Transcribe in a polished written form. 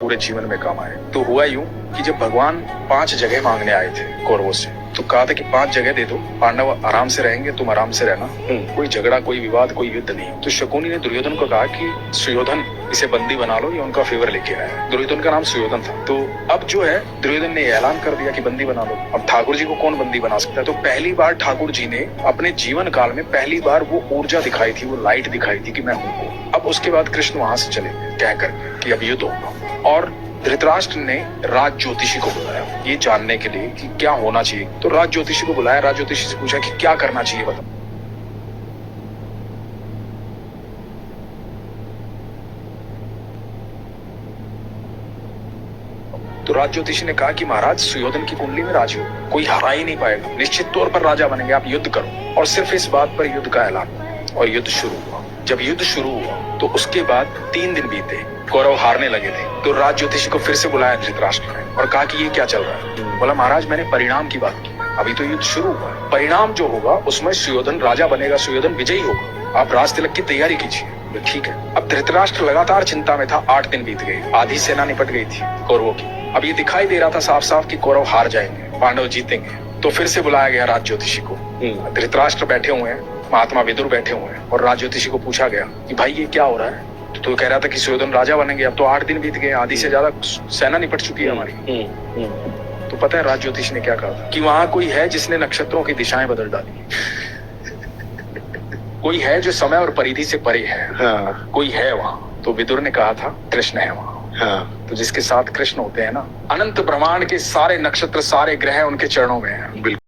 पूरे जीवन में काम आए। तो हुआ यूं कि जब भगवान 5 जगह मांगने आए थे कौरवों से, तो कहा था कि 5 जगह दे दो, पांडव आराम से रहेंगे, तुम आराम से रहना, कोई झगड़ा, कोई विवाद, कोई युद्ध नहीं। तो शकुनी ने दुर्योधन को कहा कि सुयोधन इसे बंदी बना लो, ये उनका फेवर लेके आया। दुर्योधन का नाम सुयोधन था। तो अब जो है दुर्योधन ने ऐलान कर दिया कि बंदी बना लो। अब ठाकुर जी को कौन बंदी बना सकता है? तो पहली बार ठाकुर जी ने अपने जीवन काल में पहली बार वो ऊर्जा दिखाई थी, वो लाइट दिखाई थी कि मैं हूँ। अब उसके बाद कृष्ण वहां से चले कहकर कि अब युद्ध होगा, और धृतराष्ट्र ने राज ज्योतिषी को बुलाया ये जानने के लिए कि क्या होना चाहिए। तो राज ज्योतिषी को बुलाया, राज ज्योतिषी से पूछा कि क्या करना चाहिए, बताओ। तो राज ज्योतिषी ने कहा कि महाराज, सुयोधन की कुंडली में राजयोग, कोई हरा ही नहीं पाएगा, निश्चित तौर पर राजा बनेंगे, आप युद्ध करो। और सिर्फ इस बात पर युद्ध का ऐलान, और युद्ध शुरू हुआ। जब युद्ध शुरू हुआ तो उसके बाद 3 दिन बीते, कौरव हारने लगे थे। तो राज ज्योतिषी को फिर से बुलाया धृतराष्ट्र ने और कहा कि ये क्या चल रहा है। बोला, महाराज मैंने परिणाम की बात की, अभी तो युद्ध शुरू हुआ है, परिणाम जो होगा उसमें सुयोधन राजा बनेगा, सुयोधन विजयी होगा, आप राज तिलक की तैयारी कीजिए। ठीक है। अब धृतराष्ट्र लगातार चिंता में था। 8 दिन बीत गए, आधी सेना निपट गई थी कौरवों की। अब ये दिखाई दे रहा था साफ साफ कि कौरव हार जाएंगे, पांडव जीतेंगे। तो फिर से बुलाया गया राज ज्योतिषी को। धृतराष्ट्र बैठे हुए हैं, महात्मा विदुर बैठे हुए हैं, और राज ज्योतिषी को पूछा गया कि भाई ये क्या हो रहा है। तो कह रहा था कि सुयोधन राजा बनेंगे, अब तो 8 दिन बीत गए, आधी से ज्यादा सेना निपट चुकी है हमारी। तो पता है राज ज्योतिष ने क्या कहा था कि वहां कोई है जिसने नक्षत्रों की दिशाएं बदल डाली। कोई है जो समय और परिधि से परे है। हाँ। कोई है वहां। तो विदुर ने कहा था कृष्ण है वहां। हाँ। तो जिसके साथ कृष्ण होते हैं ना, अनंत ब्रह्मांड के सारे नक्षत्र, सारे ग्रह उनके चरणों में हैं। बिल्कुल।